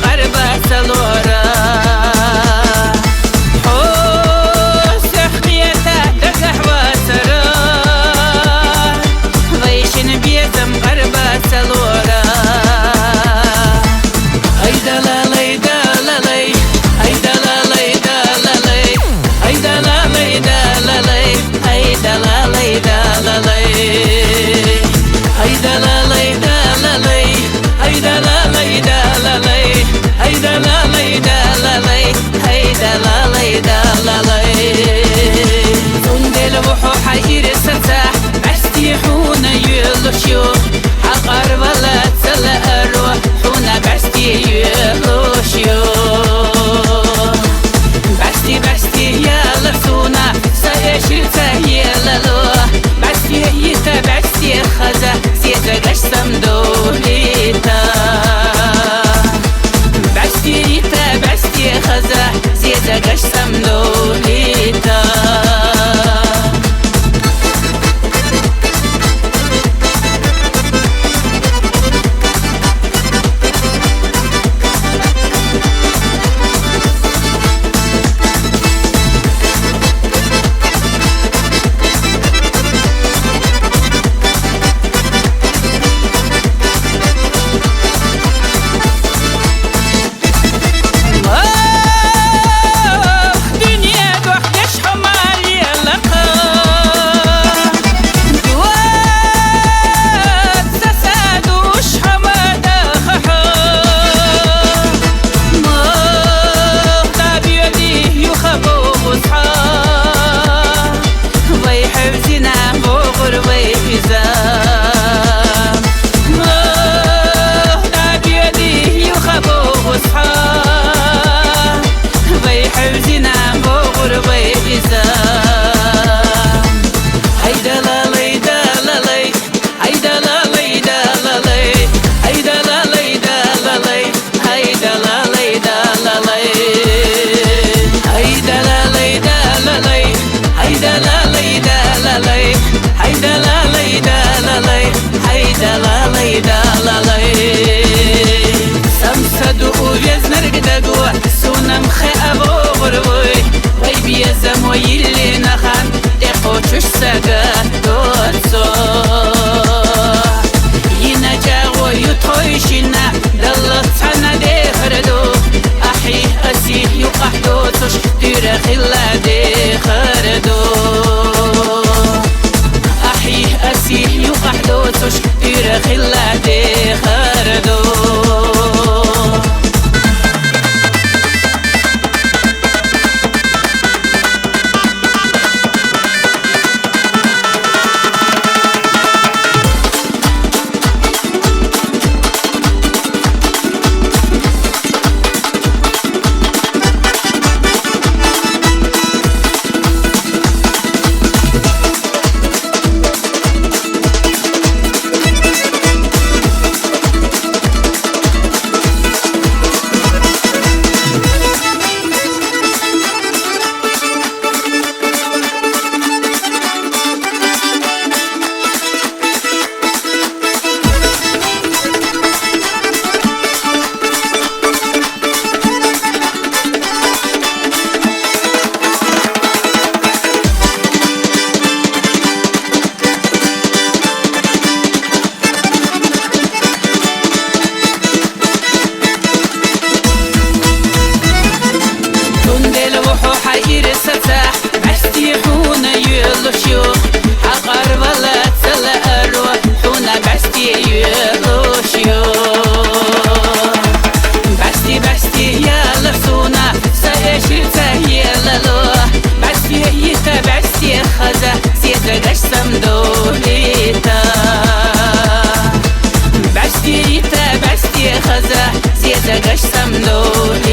غربة سلورة حقر ولا تسلا الروح حونا بستي يلوشيو بستي يا لسونا سيشلتا يلالو بستي يتا بستي خزا زيتا قشتم دوليتا بستي يتا بستي خزا زيتا قشتم دوليتا يلي نخان دقوش سقات دوتسو ينجاو يطويشنا دلتنا دخردو أحي أسيه يقح دوتش دير خلا دخردو أحي أسيه يقح دوتش دير خلا دخردو حقر ولا تسلا الروح حونا بستي يلوشيو بستي يا لسونا سيشلتا يلالو بستي يتا بستي خزا زيتا قشتم دوليتا بستي يتا بستي خزا زيتا قشتم دوليتا